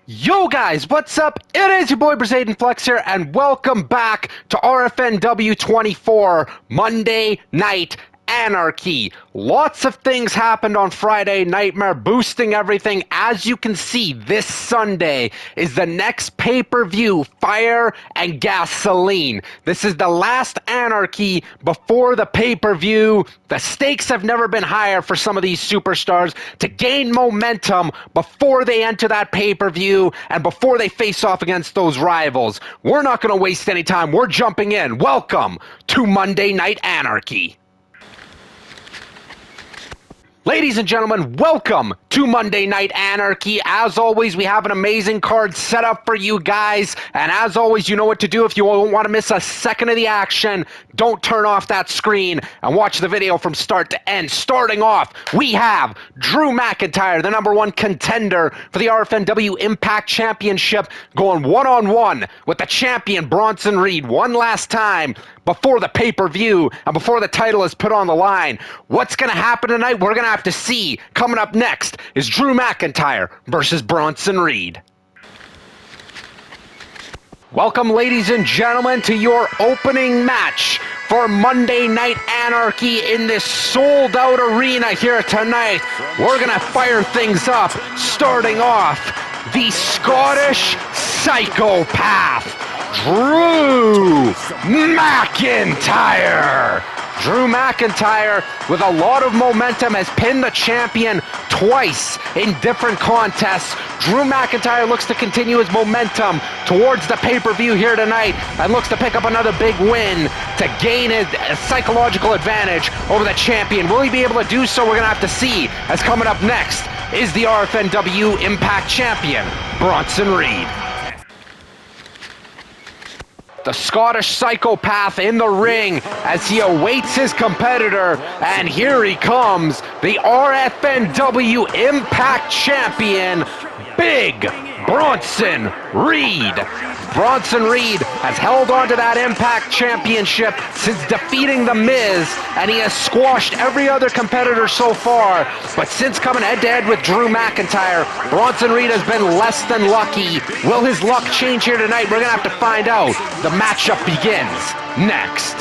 Yo guys, what's up? It is your boy Brazaden Flex here, and welcome back to RFNW24 Monday Night Anarchy. Lots of things happened on Friday, Nightmare boosting everything. As you can see, this Sunday is the next pay-per-view, Fire and Gasoline. This is the last Anarchy before the pay-per-view. The stakes have never been higher for some of these superstars to gain momentum before they enter that pay-per-view and before they face off against those rivals. We're not going to waste any time. We're jumping in. Welcome to Monday Night Anarchy. Ladies and gentlemen, welcome to Monday Night Anarchy. As always, we have an amazing card set up for you guys. And as always, you know what to do if you don't want to miss a second of the action. Don't turn off that screen and watch the video from start to end. Starting off, we have Drew McIntyre, the #1 contender for the RFNW Impact Championship, going one-on-one with the champion Bronson Reed one last time before the pay-per-view and before the title is put on the line. What's going to happen tonight? We're going to have to see. Coming up next is Drew McIntyre versus Bronson Reed. Welcome, ladies and gentlemen, to your opening match for Monday Night Anarchy in this sold-out arena here tonight. We're going to fire things up, starting off the Scottish psychopath, Drew McIntyre. Drew McIntyre, with a lot of momentum, has pinned the champion twice in different contests. Drew McIntyre looks to continue his momentum towards the pay-per-view here tonight and looks to pick up another big win to gain a psychological advantage over the champion. Will he be able to do so? We're going to have to see, as coming up next is the RFNW Impact Champion, Bronson Reed. The Scottish psychopath in the ring as he awaits his competitor, and here he comes, the RFNW Impact Champion, Big Bronson Reed. Bronson Reed has held on to that Impact Championship since defeating The Miz, and he has squashed every other competitor so far. But since coming head-to-head with Drew McIntyre, Bronson Reed has been less than lucky. Will his luck change here tonight? We're going to have to find out. The matchup begins next.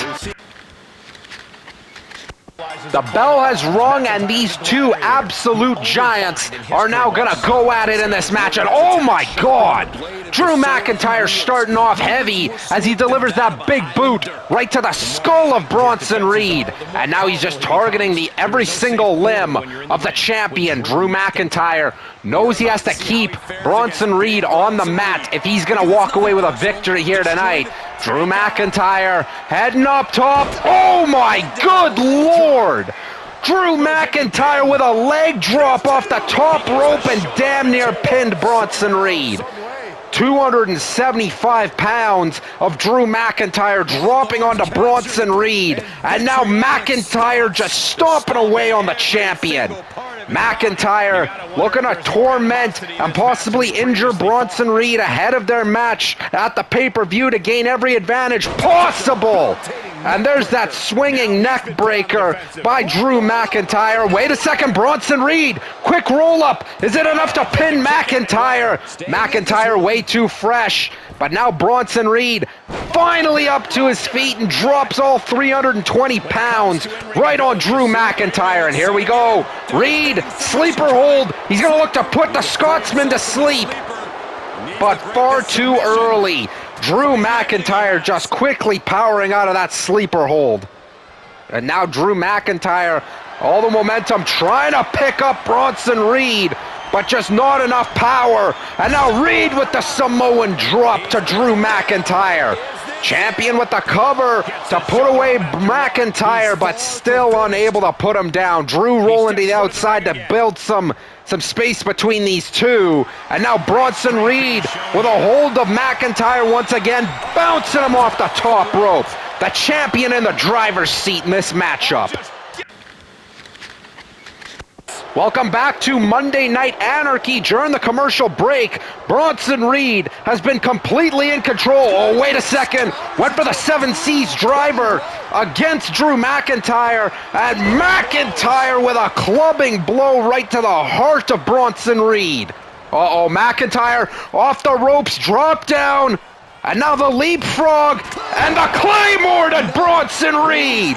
The bell has rung, and these two absolute giants are now going to go at it in this match. And oh my God! Drew McIntyre starting off heavy as he delivers that big boot right to the skull of Bronson Reed. And now he's just targeting every single limb of the champion. Drew McIntyre knows he has to keep Bronson Reed on the mat if he's going to walk away with a victory here tonight. Drew McIntyre heading up top. Oh my good Lord! Drew McIntyre with a leg drop off the top rope and damn near pinned Bronson Reed. 275 pounds of Drew McIntyre dropping onto Bronson Reed, and now McIntyre just stomping away on the champion. McIntyre looking to torment and possibly injure Bronson Reed ahead of their match at the pay-per-view to gain every advantage possible. And there's that swinging neck breaker by Drew McIntyre. Wait a second, Bronson Reed, quick roll-up. Is it enough to pin McIntyre? McIntyre way too fresh. But now Bronson Reed finally up to his feet and drops all 320 pounds right on Drew McIntyre. And here we go. Reed, sleeper hold. He's going to look to put the Scotsman to sleep. But far too early. Drew McIntyre just quickly powering out of that sleeper hold. And now Drew McIntyre, all the momentum, trying to pick up Bronson Reed, but just not enough power. And now Reed with the Samoan drop to Drew McIntyre. Champion with the cover to put away McIntyre, but still unable to put him down. Drew rolling to the outside to build some space between these two. And now Bronson Reed with a hold of McIntyre once again, bouncing him off the top rope. The champion in the driver's seat in this matchup. Welcome back to Monday Night Anarchy. During the commercial break, Bronson Reed has been completely in control. Oh, wait a second. Went for the 7 C's driver against Drew McIntyre. And McIntyre with a clubbing blow right to the heart of Bronson Reed. Uh-oh, McIntyre off the ropes, drop down. And now the leapfrog and the Claymore to Bronson Reed.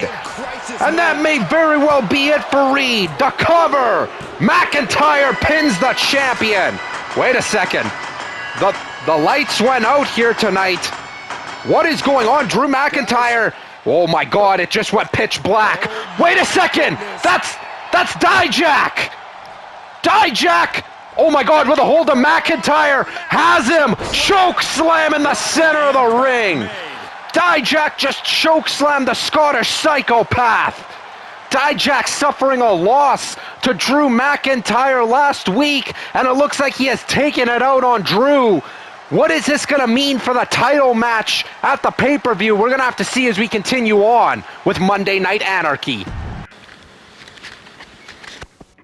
And that may very well be it for Reed. The cover. McIntyre pins the champion. Wait a second. The lights went out here tonight. What is going on? Drew McIntyre. Oh my God, it just went pitch black. Wait a second. That's Dijak. Dijak. Oh my God, with a hold of McIntyre, has him, choke slam in the center of the ring. Dijak just choke slammed the Scottish psychopath. Dijak suffering a loss to Drew McIntyre last week, and it looks like he has taken it out on Drew. What is this going to mean for the title match at the pay-per-view? We're going to have to see as we continue on with Monday Night Anarchy.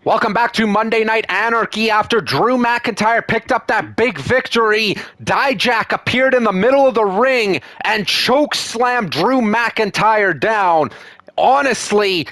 Welcome back to Monday Night Anarchy. After Drew McIntyre picked up that big victory, Dijak appeared in the middle of the ring and chokeslammed Drew McIntyre down. Honestly,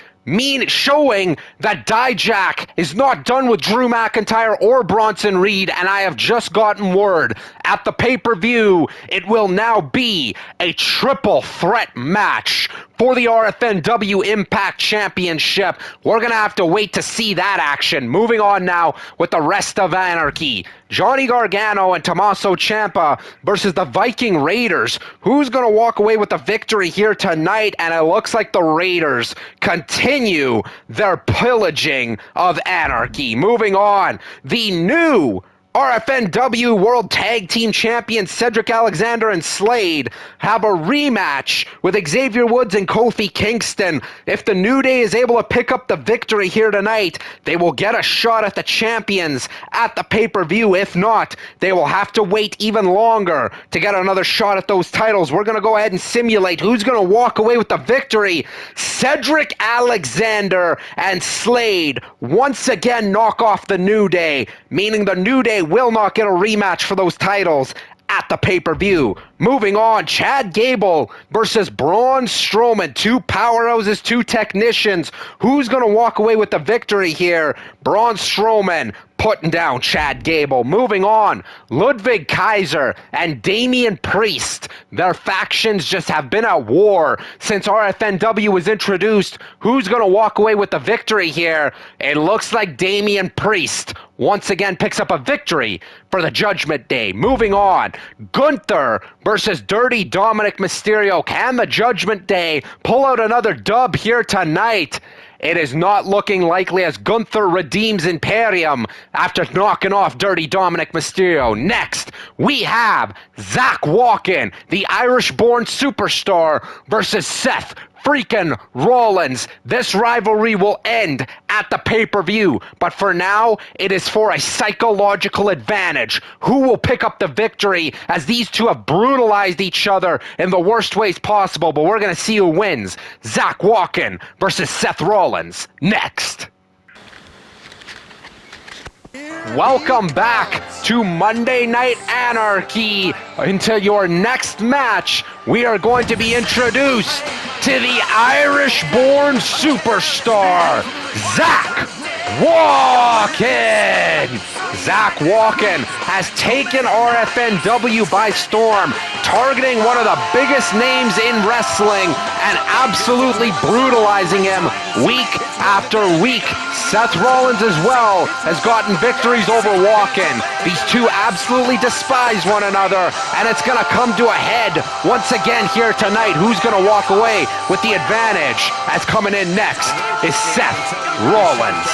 showing that Dijak is not done with Drew McIntyre or Bronson Reed, and I have just gotten word at the pay-per-view it will now be a triple threat match for the RFNW Impact Championship. We're going to have to wait to see that action. Moving on now with the rest of Anarchy. Johnny Gargano and Tommaso Ciampa versus the Viking Raiders. Who's going to walk away with the victory here tonight? And it looks like the Raiders continue their pillaging of Anarchy. Moving on, the new RFNW World Tag Team Champions Cedric Alexander and Slade have a rematch with Xavier Woods and Kofi Kingston. If the New Day is able to pick up the victory here tonight, they will get a shot at the champions at the pay-per-view. If not, they will have to wait even longer to get another shot at those titles. We're going to go ahead and simulate who's going to walk away with the victory. Cedric Alexander and Slade once again knock off the New Day, meaning the New Day will not get a rematch for those titles at the pay-per-view. Moving on, Chad Gable versus Braun Strowman. Two powerhouses, two technicians. Who's going to walk away with the victory here? Braun Strowman putting down Chad Gable. Moving on, Ludwig Kaiser and Damian Priest. Their factions just have been at war since RFNW was introduced. Who's going to walk away with the victory here? It looks like Damian Priest once again picks up a victory for the Judgment Day. Moving on, Gunther versus Dirty Dominic Mysterio. Can the Judgment Day pull out another dub here tonight? It is not looking likely as Gunther redeems Imperium after knocking off Dirty Dominic Mysterio. Next, we have Zach Walken, the Irish-born superstar, versus Seth freaking Rollins. This rivalry will end at the pay-per-view, but for now, it is for a psychological advantage. Who will pick up the victory, as these two have brutalized each other in the worst ways possible, but we're going to see who wins. Zach Walken versus Seth Rollins. Next. Welcome back to Monday Night Anarchy. Into your next match, we are going to be introduced to the Irish-born superstar, Zach Walken. Zach Walken has taken RFNW by storm, targeting one of the biggest names in wrestling and absolutely brutalizing him week after week. Seth Rollins as well has gotten victories over Walken. These two absolutely despise one another, and it's going to come to a head once again here tonight. Who's going to walk away with the advantage? As coming in next is Seth Rollins.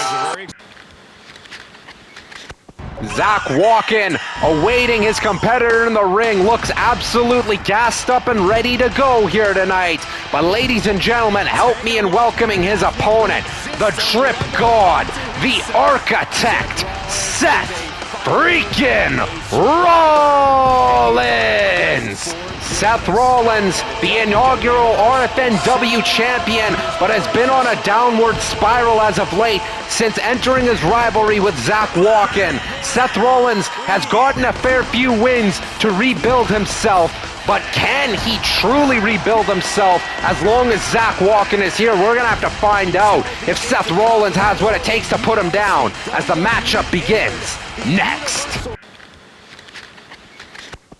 Zach Walken, awaiting his competitor in the ring, looks absolutely gassed up and ready to go here tonight. But ladies and gentlemen, help me in welcoming his opponent, the Trip God, the Architect, Seth freaking Rollins. Seth Rollins, the inaugural RFNW champion, but has been on a downward spiral as of late since entering his rivalry with Zach Walken. Seth Rollins has gotten a fair few wins to rebuild himself, but can he truly rebuild himself as long as Zach Walken is here? We're going to have to find out if Seth Rollins has what it takes to put him down as the matchup begins next.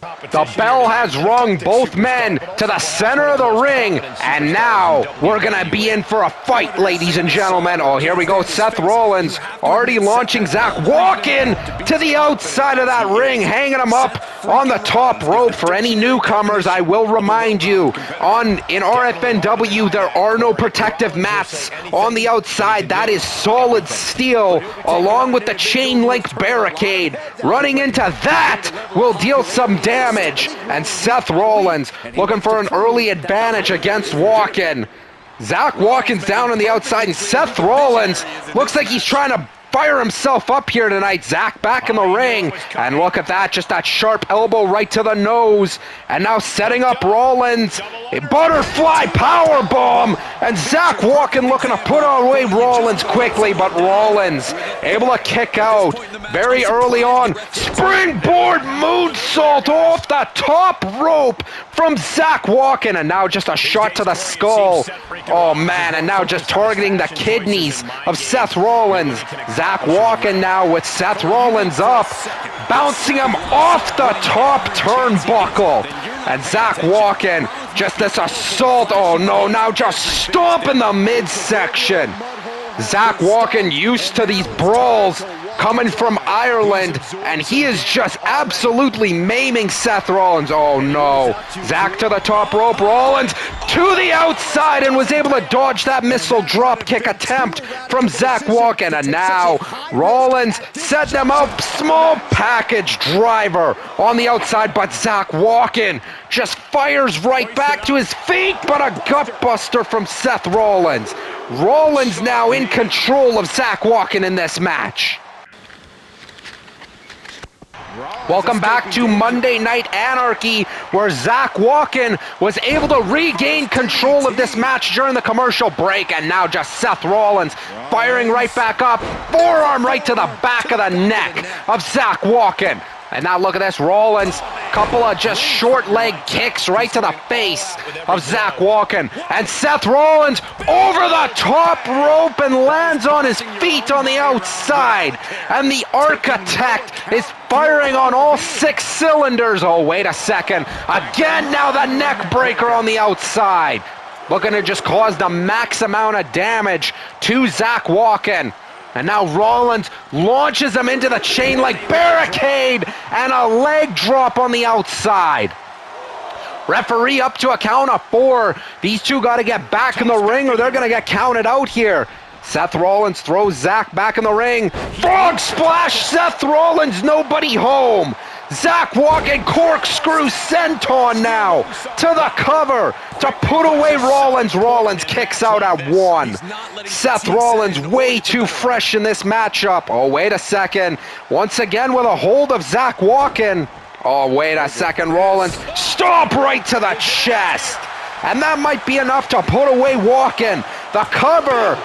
The bell has rung both men to the center of the ring, and now we're going to be in for a fight, ladies and gentlemen. Oh, here we go. Seth Rollins already launching Zach, walking to the outside of that ring, hanging him up on the top rope. For any newcomers, I will remind you, in RFNW, there are no protective mats on the outside. That is solid steel, along with the chain link barricade. Running into that will deal some damage, and Seth Rollins looking for an early advantage against Walken. Zach Walken's down on the outside, and Seth Rollins looks like he's trying to fire himself up here tonight. Zach back in the ring, and look at that, just that sharp elbow right to the nose, and now setting up Rollins, a butterfly powerbomb, and Zach Walken looking to put away Rollins quickly, but Rollins able to kick out very early on. Springboard moonsault off the top rope from Zach Walken, and now just a shot to the skull. Oh man, and now just targeting the kidneys of Seth Rollins. Zach Walken now with Seth Rollins up, bouncing him off the top turnbuckle. And Zach Walken, just this assault, oh no, now just stomping the midsection. Zach Walken used to these brawls coming from Ireland, and he is just absolutely maiming Seth Rollins. Oh no. Zach to the top rope, Rollins to the outside, and was able to dodge that missile drop kick attempt from Zach Walken. And now Rollins setting him up, small package driver on the outside, but Zach Walken just fires right back to his feet, but a gutbuster from Seth Rollins. Rollins now in control of Zach Walken in this match. Welcome back to Monday Night Anarchy, where Zach Walken was able to regain control of this match during the commercial break, and now just Seth Rollins firing right back up, forearm right to the back of the neck of Zach Walken. And now look at this, Rollins, couple of just short leg kicks right to the face of Zach Walken. And Seth Rollins over the top rope and lands on his feet on the outside. And the Architect is firing on all 6 cylinders. Oh, wait a second. Again, now the neck breaker on the outside. Looking to just cause the max amount of damage to Zach Walken. And now Rollins launches him into the chain link barricade and a leg drop on the outside. Referee up to a count of 4. These two got to get back in the ring or they're going to get counted out here. Seth Rollins throws Zach back in the ring. Frog splash, Seth Rollins, nobody home. Zach Walken corkscrew senton now to the cover to put away Rollins. Rollins kicks out at 1. Seth Rollins way too fresh in this matchup. Oh, wait a second. Once again with a hold of Zach Walken. Oh, wait a second. Rollins stomp right to the chest. And that might be enough to put away Walken. The cover.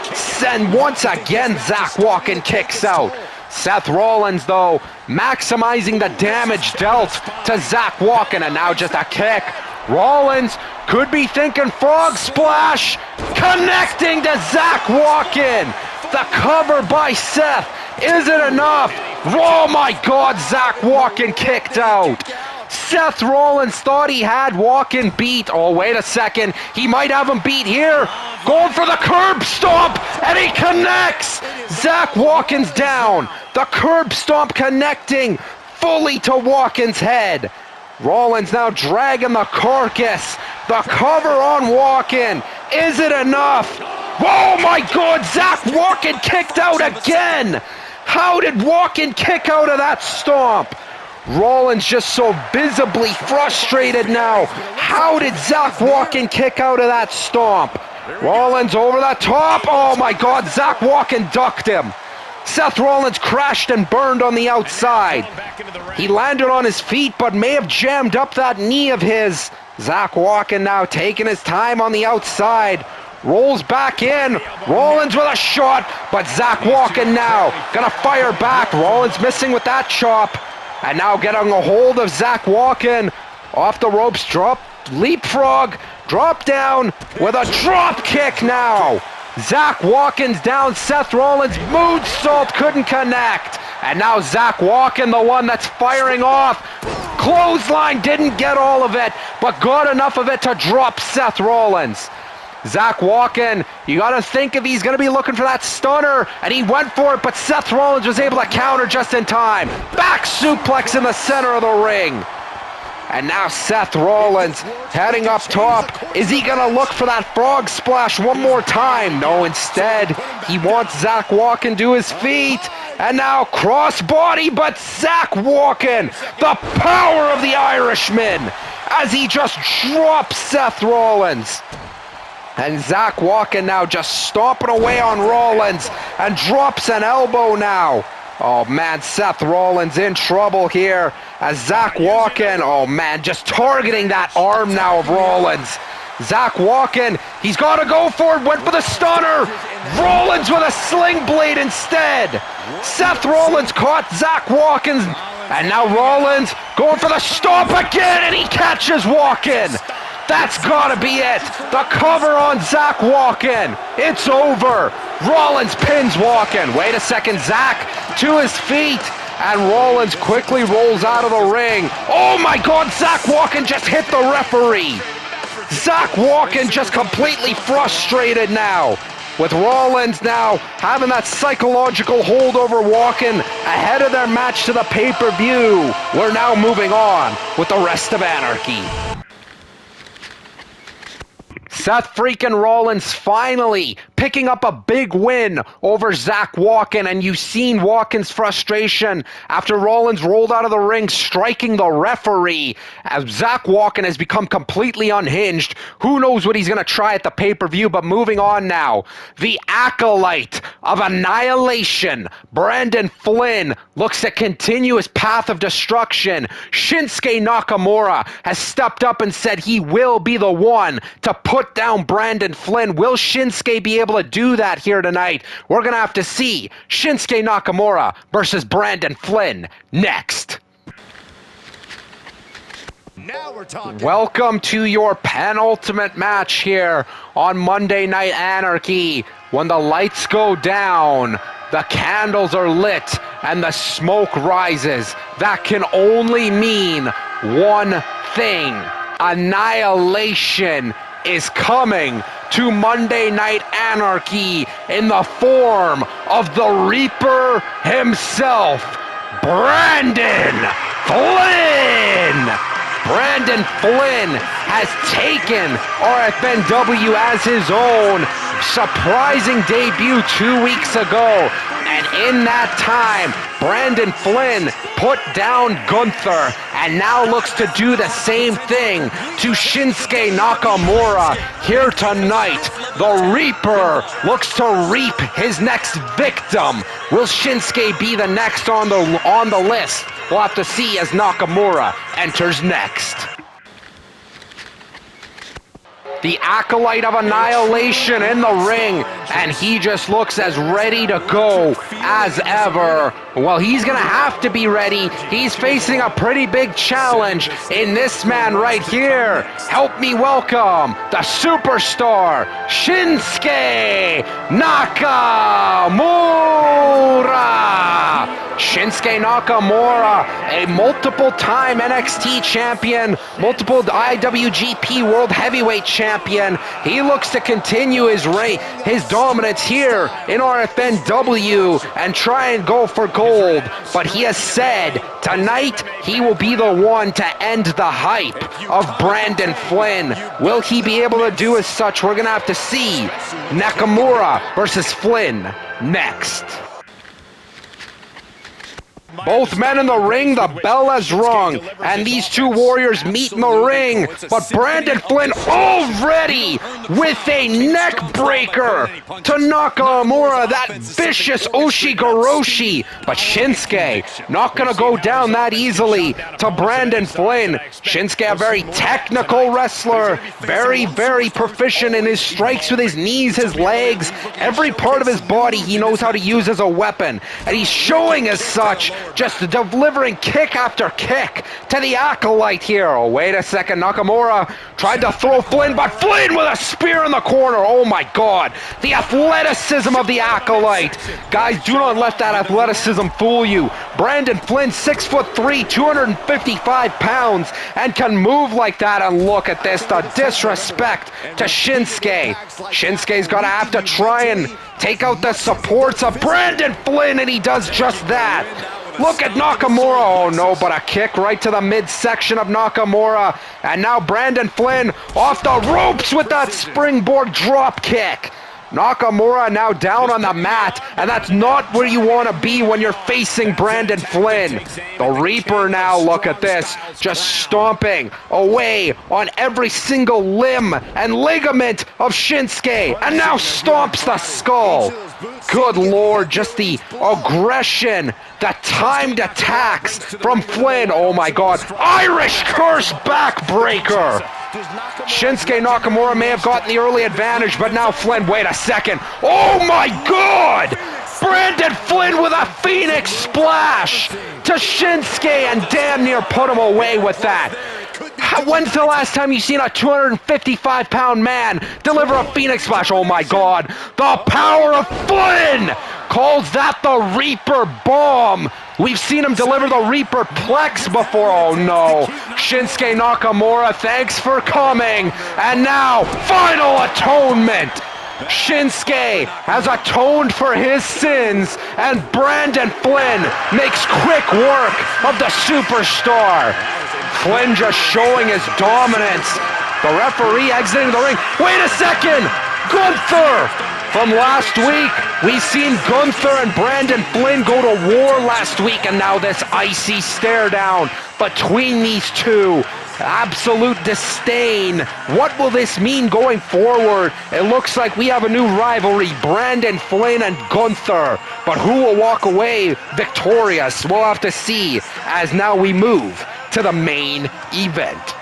And once again, Zach Walken kicks out. Seth Rollins, though, maximizing the damage dealt to Zach Walken, and now just a kick. Rollins could be thinking frog splash, connecting to Zach Walken. The cover by Seth. Is it enough? Oh my God, Zach Walken kicked out. Seth Rollins thought he had Walken beat. Oh, wait a second. He might have him beat here. Going for the curb stomp, and he connects. Zach Walken's down. The curb stomp connecting fully to Walken's head. Rollins now dragging the carcass. The cover on Walken. Is it enough? Oh my God, Zach Walken kicked out again. How did Walken kick out of that stomp? Rollins just so visibly frustrated now. How did Zach Walken kick out of that stomp? Rollins over the top. Oh my God, Zach Walken ducked him. Seth Rollins crashed and burned on the outside. He landed on his feet but may have jammed up that knee of his. Zach Walken now taking his time on the outside. Rolls back in. Rollins with a shot, but Zach Walken now gonna fire back. Rollins missing with that chop. And now getting a hold of Zach Walken. Off the ropes, drop, leapfrog, drop down with a drop kick now. Zach Walken's down. Seth Rollins moonsault couldn't connect. And now Zach Walken, the one that's firing off. clothesline, didn't get all of it, but got enough of it to drop Seth Rollins. Zach walking, you gotta think if he's gonna be looking for that stunner, and he went for it, but Seth Rollins was able to counter just in time. Back suplex in the center of the ring. And now Seth Rollins heading up top. Is he gonna look for that frog splash one more time? No, instead, he wants Zach walking to his feet. And now crossbody, but Zach walking, the power of the Irishman, as he just drops Seth Rollins. And Zach walking now just stomping away on Rollins and drops an elbow now. Oh man, Seth Rollins in trouble here as Zach walking, oh man, just targeting that arm now of Rollins. Zach walking, he's got to go for it, went for the stunner. Rollins with a sling blade instead. Seth Rollins caught Zach walking, and now Rollins going for the stomp again, and he catches walking. That's gotta be it. The cover on Zach walking. It's over. Rollins pins walking. Wait a second, Zach to his feet. And Rollins quickly rolls out of the ring. Oh my God, Zach walking just hit the referee. Zach walking just completely frustrated now. With Rollins now having that psychological hold over walking ahead of their match to the pay-per-view. We're now moving on with the rest of Anarchy. Seth freaking Rollins finally picking up a big win over Zach Walken, and you've seen Walken's frustration after Rollins rolled out of the ring striking the referee. As Zach Walken has become completely unhinged, who knows what he's going to try at the pay-per-view, but moving on now. The Acolyte of Annihilation, Brandon Flynn, looks to continue his path of destruction. Shinsuke Nakamura has stepped up and said he will be the one to put down Brandon Flynn. Will Shinsuke be able to do that here tonight? We're going to have to see. Shinsuke Nakamura versus Brandon Flynn next. Now we're talking. Welcome to your penultimate match here on Monday Night Anarchy. When the lights go down, the candles are lit, and the smoke rises. That can only mean one thing. Annihilation is coming to Monday Night Anarchy in the form of the Reaper himself, Brandon Flynn! Brandon Flynn has taken RFNW as his own. Surprising debut 2 weeks ago. And in that time, Brandon Flynn put down Gunther and now looks to do the same thing to Shinsuke Nakamura here tonight. The Reaper looks to reap his next victim. Will Shinsuke be the next on the list? We'll have to see as Nakamura enters next. The Acolyte of Annihilation in the ring, and he just looks as ready to go as ever. Well, he's going to have to be ready. He's facing a pretty big challenge in this man right here. Help me welcome the superstar, Shinsuke Nakamura. Shinsuke Nakamura, a multiple-time NXT champion, multiple IWGP World Heavyweight champion. He looks to continue his dominance here in RFNW and try and go for gold. But he has said tonight he will be the one to end the hype of Brandon Flynn. Will he be able to do as such? We're going to have to see. Nakamura versus Flynn next. Both men in the ring, the bell has rung, and these two warriors meet in the ring, but Brandon Flynn already with a neck breaker to Nakamura, that vicious Oshigoroshi, but Shinsuke not going to go down that easily to Brandon Flynn. Shinsuke, a very technical wrestler, very, very proficient in his strikes with his knees, his legs, every part of his body he knows how to use as a weapon, and he's showing as such just delivering kick after kick to the Acolyte here. Oh, wait a second. Nakamura tried to throw Flynn, but Flynn with a spear in the corner. Oh my God. The athleticism of the Acolyte. Guys, do not let that athleticism fool you. Brandon Flynn, 6'3", 255 pounds, and can move like that. And look at this, the disrespect to Shinsuke. Shinsuke's gonna have to try and take out the supports of Brandon Flynn, and he does just that. Look at Nakamura. Oh no, but a kick right to the midsection of Nakamura. And now Brandon Flynn off the ropes with that springboard drop kick. Nakamura now down on the mat, and that's not where you want to be when you're facing Brandon Flynn. The Reaper now, look at this, just stomping away on every single limb and ligament of Shinsuke, and now stomps the skull. Good Lord, just the aggression, the timed attacks from Flynn. Oh my God, Irish curse backbreaker. Shinsuke Nakamura may have gotten the early advantage, but now Flynn, wait a second. Oh my God! Brandon Flynn with a Phoenix splash to Shinsuke and damn near put him away with that. When's the last time you've seen a 255-pound man deliver a Phoenix splash? Oh my God, the power of Flynn calls that the Reaper bomb. We've seen him deliver the Reaper Plex before. Oh no. Shinsuke Nakamura, thanks for coming. And now, final atonement. Shinsuke has atoned for his sins, and Brandon Flynn makes quick work of the superstar. Flynn just showing his dominance. The referee exiting the ring. Wait a second! Gunther! From last week, we've seen Gunther and Brandon Flynn go to war last week, and now this icy stare down between these two. Absolute disdain. What will this mean going forward? It looks like we have a new rivalry, Brandon Flynn and Gunther. But who will walk away victorious? We'll have to see as now we move to the main event.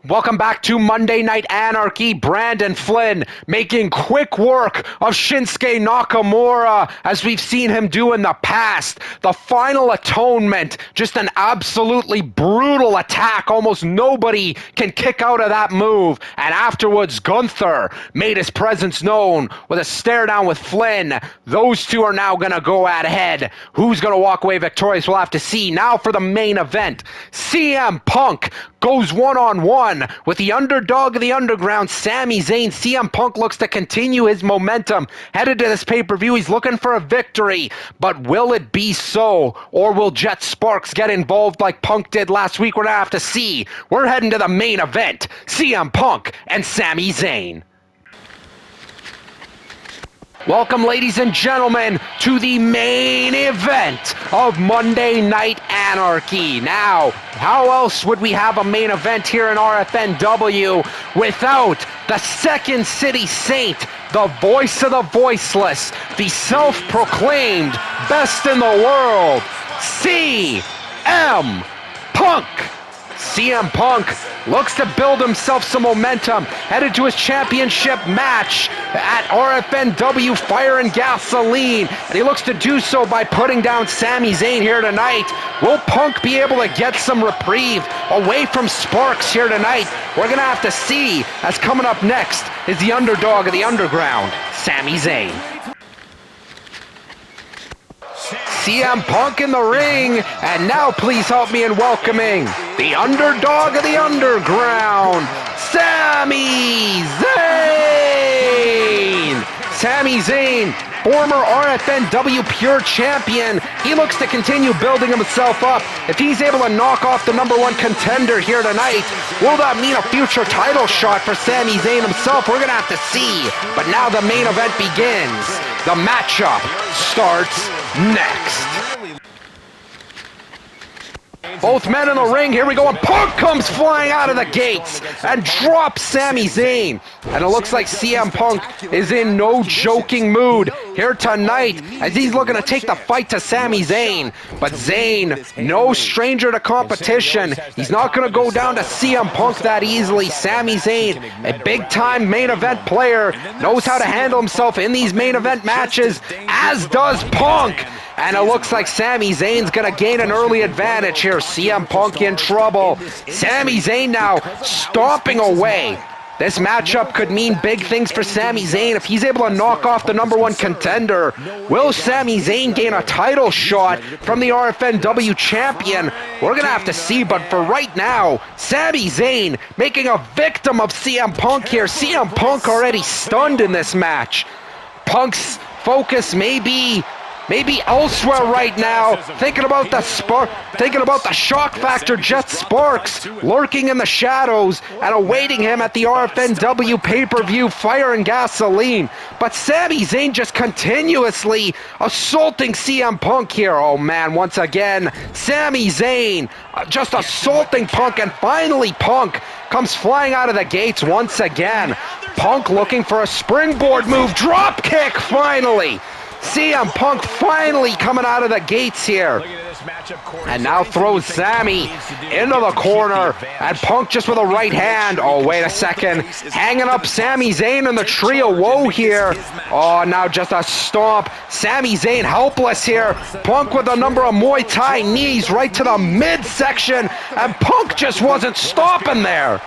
Welcome back to Monday Night Anarchy. Brandon Flynn making quick work of Shinsuke Nakamura, as we've seen him do in the past. The final atonement, just an absolutely brutal attack. Almost nobody can kick out of that move. And afterwards, Gunther made his presence known with a stare down with Flynn. Those two are now going to go at head. Who's going to walk away victorious? We'll have to see. Now for the main event. CM Punk goes one-on-one with the underdog of the underground, Sami Zayn. CM Punk looks to continue his momentum. Headed to this pay-per-view, he's looking for a victory. But will it be so? Or will Jet Sparks get involved like Punk did last week? We're going to have to see. We're heading to the main event. CM Punk and Sami Zayn. Welcome, ladies and gentlemen, to the main event of Monday Night Anarchy. Now, how else would we have a main event here in RFNW without the Second City Saint, the voice of the voiceless, the self-proclaimed best in the world, CM Punk. CM Punk looks to build himself some momentum, headed to his championship match at RFNW Fire And Gasoline, and he looks to do so by putting down Sami Zayn here tonight. Will Punk be able to get some reprieve away from Sparks here tonight? We're going to have to see, as coming up next is the underdog of the underground, Sami Zayn. CM Punk in the ring, and now please help me in welcoming the underdog of the underground, Sami Zayn! Sami Zayn, former RFNW Pure Champion, he looks to continue building himself up. If he's able to knock off the #1 contender here tonight, will that mean a future title shot for Sami Zayn himself? We're going to have to see. But now the main event begins. The matchup starts next. Both men in the ring, here we go, and Punk comes flying out of the gates and drops Sami Zayn. And it looks like CM Punk is in no joking mood. here tonight as he's looking to take the fight to Sami Zayn. But Zayn, no stranger to competition. He's not going to go down to CM Punk that easily. Sami Zayn, a big-time main event player, knows how to handle himself in these main event matches, as does Punk. And it looks like Sami Zayn's going to gain an early advantage here. CM Punk in trouble. Sami Zayn now stomping away. This matchup could mean big things for Sami Zayn if he's able to knock off the #1 contender. Will Sami Zayn gain a title shot from the RFNW Champion? We're going to have to see, but for right now, Sami Zayn making a victim of CM Punk here. CM Punk already stunned in this match. Punk's focus may be elsewhere right now, thinking about the shock factor Jet Sparks lurking in the shadows and awaiting him at the RFNW pay-per-view Fire and Gasoline. But Sami Zayn just continuously assaulting CM Punk here. Oh man, once again, Sami Zayn just assaulting Punk, and finally Punk comes flying out of the gates once again. Punk looking for a springboard move, drop kick finally. CM Punk finally coming out of the gates here. And now throws Sami into the corner. And Punk just with a right hand. Oh, wait a second. Hanging up Sami Zayn in the tree of woe here. Oh, now just a stomp. Sami Zayn helpless here. Punk with a number of Muay Thai knees right to the midsection. And Punk just wasn't stopping there.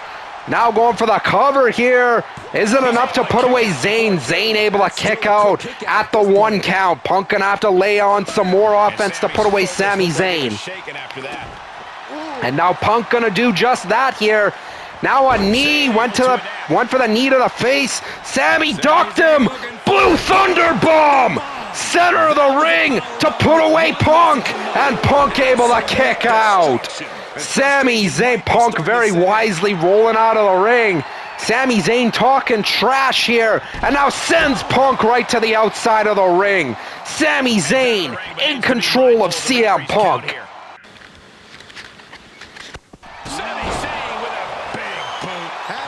Now going for the cover here. Isn't enough to put away Zayn. Zayn able to kick out at the 1 count. Punk gonna have to lay on some more offense to put away Sami Zayn. And now Punk gonna do just that here. Now a knee, went for the knee to the face. Sami ducked him. Blue Thunder Bomb. Center of the ring to put away Punk. And Punk able to kick out. Sami Zayn, Punk very wisely rolling out of the ring. Sami Zayn talking trash here, and now sends Punk right to the outside of the ring. Sami Zayn in control of CM Punk.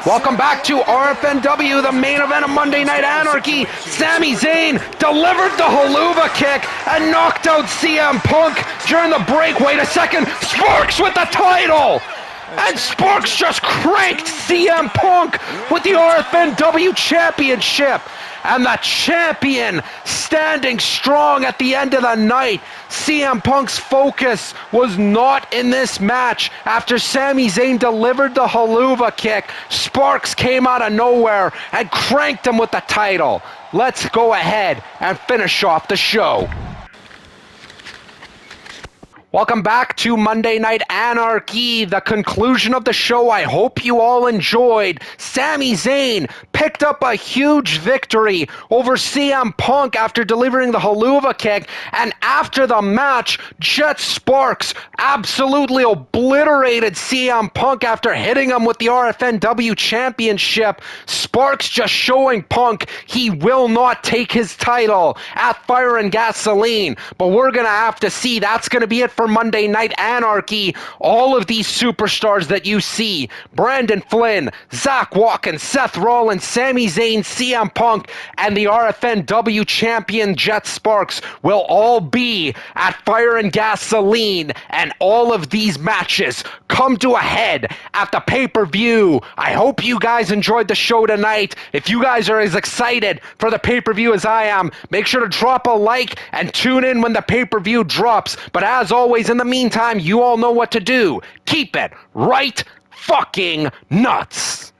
Welcome back to RFNW, the main event of Monday Night Anarchy. Sami Zayn delivered the haluva kick and knocked out CM Punk during the break. Wait a second, Sparks with the title! And Sparks just cranked CM Punk with the RFNW Championship. And the champion standing strong at the end of the night. CM Punk's focus was not in this match. After Sami Zayn delivered the haluva kick, Sparks came out of nowhere and cranked him with the title. Let's go ahead and finish off the show. Welcome back to Monday Night Anarchy, the conclusion of the show. I hope you all enjoyed. Sami Zayn picked up a huge victory over CM Punk after delivering the haluva kick, and after the match, Jet Sparks absolutely obliterated CM Punk after hitting him with the RFNW Championship. Sparks just showing Punk he will not take his title at Fire and Gasoline, but we're going to have to see. That's going to be it for Monday Night Anarchy. All of these superstars that you see, Brandon Flynn, Zach Watkins, Seth Rollins, Sami Zayn, CM Punk, and the RFNW Champion Jet Sparks will all be at Fire and Gasoline, and all of these matches come to a head at the pay-per-view. I hope you guys enjoyed the show tonight. If you guys are as excited for the pay-per-view as I am, make sure to drop a like and tune in when the pay-per-view drops. But as always, in the meantime, you all know what to do. Keep it right fucking nuts.